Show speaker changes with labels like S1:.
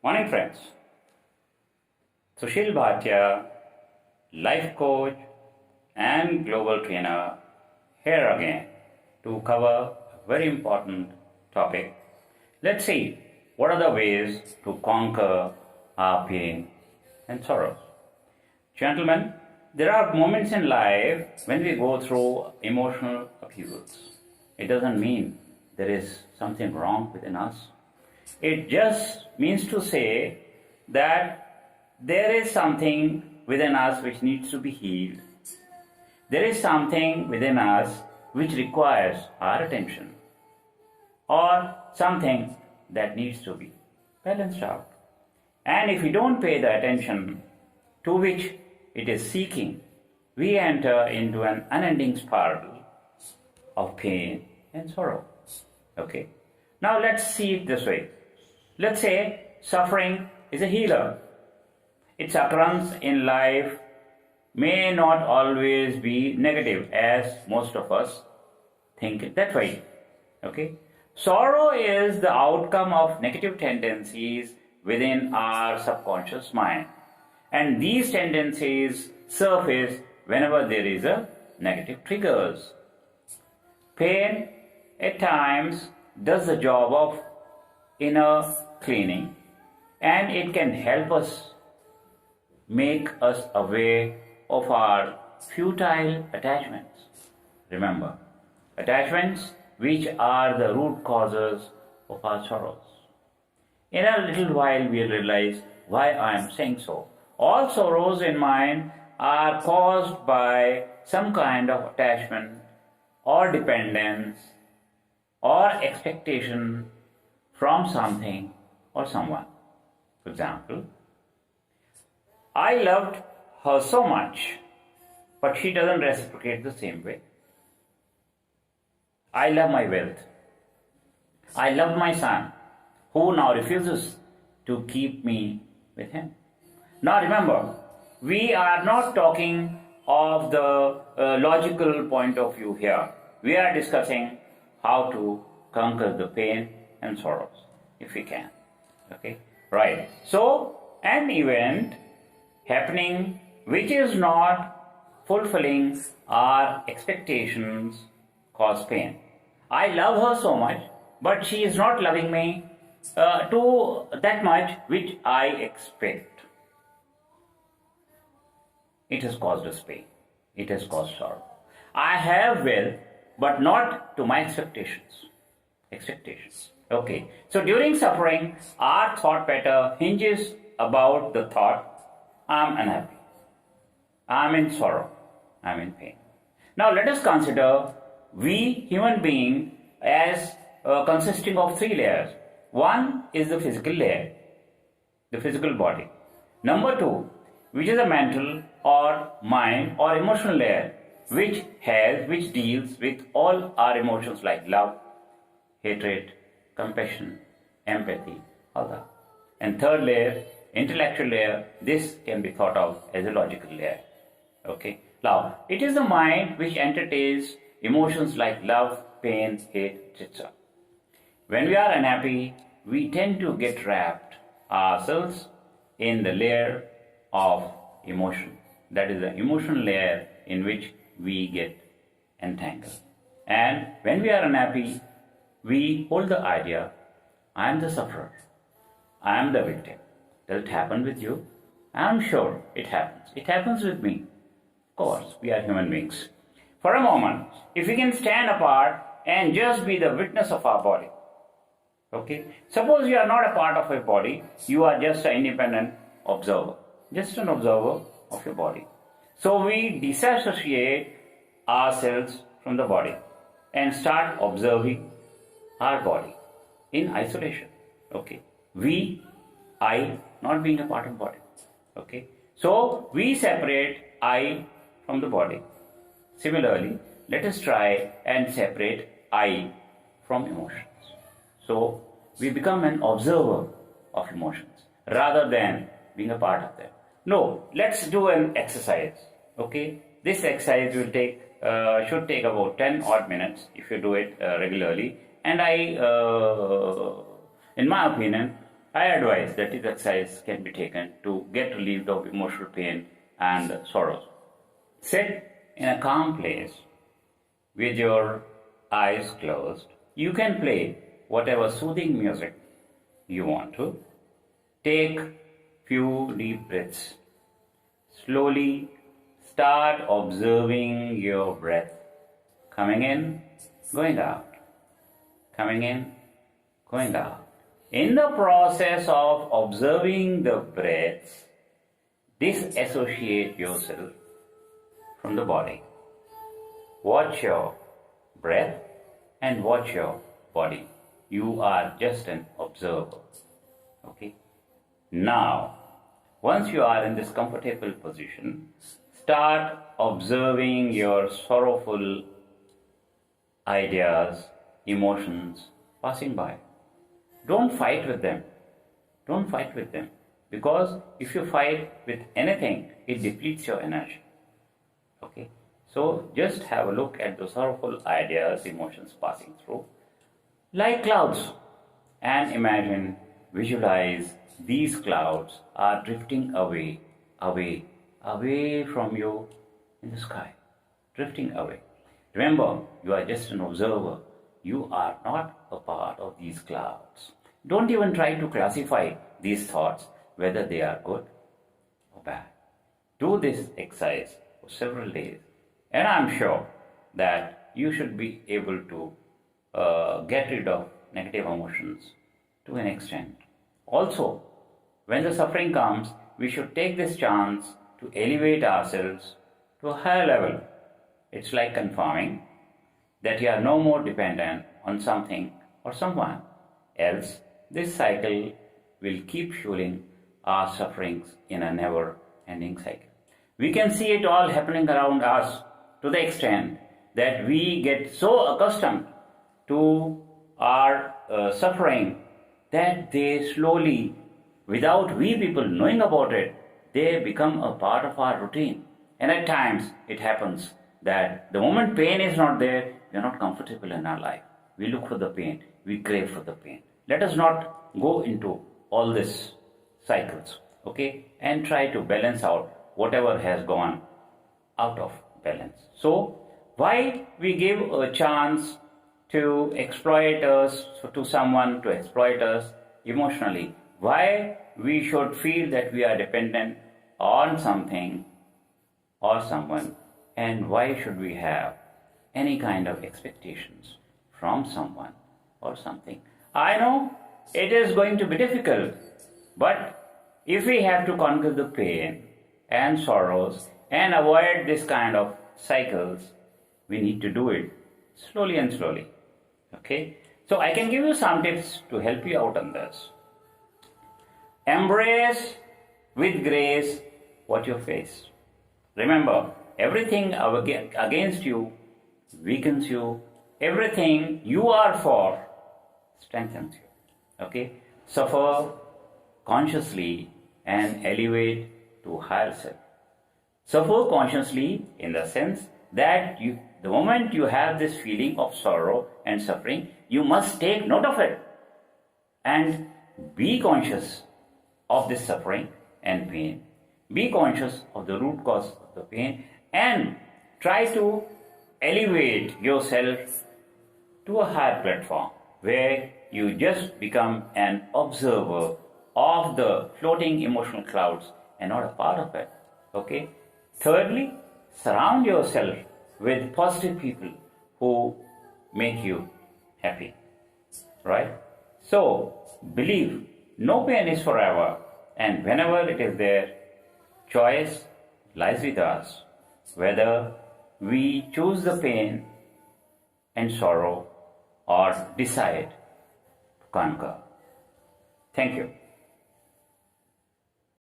S1: Morning, friends. Sushil Bhatia, life coach and global trainer, here again to cover a very important topic. Let's see what are the ways to conquer our pain and sorrows. Gentlemen, there are moments in life when we go through emotional upheavals. It doesn't mean there is something wrong within us. It just means to say that there is something within us which needs to be healed. There is something within us which requires our attention, or something that needs to be balanced out. And if we don't pay the attention to which it is seeking, we enter into an unending spiral of pain and sorrow. Okay? Now let's see it this way. Let's say suffering is a healer. Its occurrence in life may not always be negative, as most of us think it that way. Okay? Sorrow is the outcome of negative tendencies within our subconscious mind. And these tendencies surface whenever there is a negative triggers. Pain at times does the job of inner cleaning, and it can help us make us aware of our futile attachments. Remember, attachments which are the root causes of our sorrows. In a little while we'll realize why I am saying so. All sorrows in mind are caused by some kind of attachment or dependence or expectation from something or someone. For example, I loved her so much, but she doesn't reciprocate the same way. I love my wealth. I love my son, who now refuses to keep me with him. Now remember, we are not talking of the logical point of view here. We are discussing how to conquer the pain and sorrows, if we can. Okay? Right. So, an event happening which is not fulfilling our expectations cause pain. I love her so much, but she is not loving me to that much which I expect. It has caused us pain. It has caused sorrow. I have wealth, but not to my expectations. Okay. So during suffering, our thought pattern hinges about the thought, I'm unhappy, I'm in sorrow, I'm in pain. Now let us consider we human being as consisting of three layers. One is the physical layer, the physical body. Number two, which is a mental or mind or emotional layer, which deals with all our emotions like love, hatred, compassion, empathy, all that. And third layer, intellectual layer, this can be thought of as a logical layer. Okay. Now, it is the mind which entertains emotions like love, pain, hate, etc. When we are unhappy, we tend to get wrapped ourselves in the layer of emotion. That is the emotional layer in which we get entangled. And when we are unhappy, we hold the idea, I am the sufferer, I am the victim. Does it happen with you? I am sure it happens. It happens with me. Of course, we are human beings. For a moment, if we can stand apart and just be the witness of our body. Okay? Suppose you are not a part of a body, you are just an independent observer. Just an observer of your body. So we disassociate ourselves from the body and start observing our body in isolation. Okay. I, not being a part of body. Okay. So we separate I from the body. Similarly, let us try and separate I from emotions. So we become an observer of emotions rather than being a part of them. No, let's do an exercise. Okay. This exercise will should take about 10 odd minutes if you do it regularly. And in my opinion, I advise that this exercise can be taken to get relieved of emotional pain and sorrows. Sit in a calm place with your eyes closed. You can play whatever soothing music you want to. Take few deep breaths. Slowly start observing your breath. Coming in, going out. Coming in, going out. In the process of observing the breaths, disassociate yourself from the body. Watch your breath and watch your body. You are just an observer. Okay? Now, once you are in this comfortable position, start observing your sorrowful ideas, emotions passing by. Don't fight with them. Don't fight with them. Because if you fight with anything, it depletes your energy. Okay? So just have a look at the sorrowful ideas, emotions passing through, like clouds, and imagine, visualize these clouds are drifting away, away, away from you in the sky, drifting away. Remember, you are just an observer. You are not a part of these clouds. Don't even try to classify these thoughts, whether they are good or bad. Do this exercise for several days, and I'm sure that you should be able to get rid of negative emotions to an extent. Also, when the suffering comes, we should take this chance to elevate ourselves to a higher level. It's like confirming that you are no more dependent on something or someone else. This cycle will keep fueling our sufferings in a never-ending cycle. We can see it all happening around us to the extent that we get so accustomed to our suffering that they slowly, without we people knowing about it, they become a part of our routine. And at times it happens that the moment pain is not there, we are not comfortable in our life. We look for the pain, we crave for the pain. Let us not go into all these cycles, okay, and try to balance out whatever has gone out of balance. So, why we give a chance to exploit us, to someone to exploit us emotionally? Why we should feel that we are dependent on something or someone, and why should we have any kind of expectations from someone or something? I know it is going to be difficult, but if we have to conquer the pain and sorrows and avoid this kind of cycles, we need to do it slowly and slowly. Okay? So I can give you some tips to help you out on this. Embrace with grace what you face. Remember, everything against you weakens you. Everything you are for strengthens you. Okay? Suffer consciously and elevate to higher self. Suffer consciously in the sense that the moment you have this feeling of sorrow and suffering, you must take note of it and be conscious of this suffering and pain. Be conscious of the root cause of the pain and try to elevate yourself to a higher platform where you just become an observer of the floating emotional clouds and not a part of it. Okay? Thirdly, surround yourself with positive people who make you happy. Right? So, believe no pain is forever, and whenever it is there, choice lies with us, whether we choose the pain and sorrow or decide to conquer. Thank you.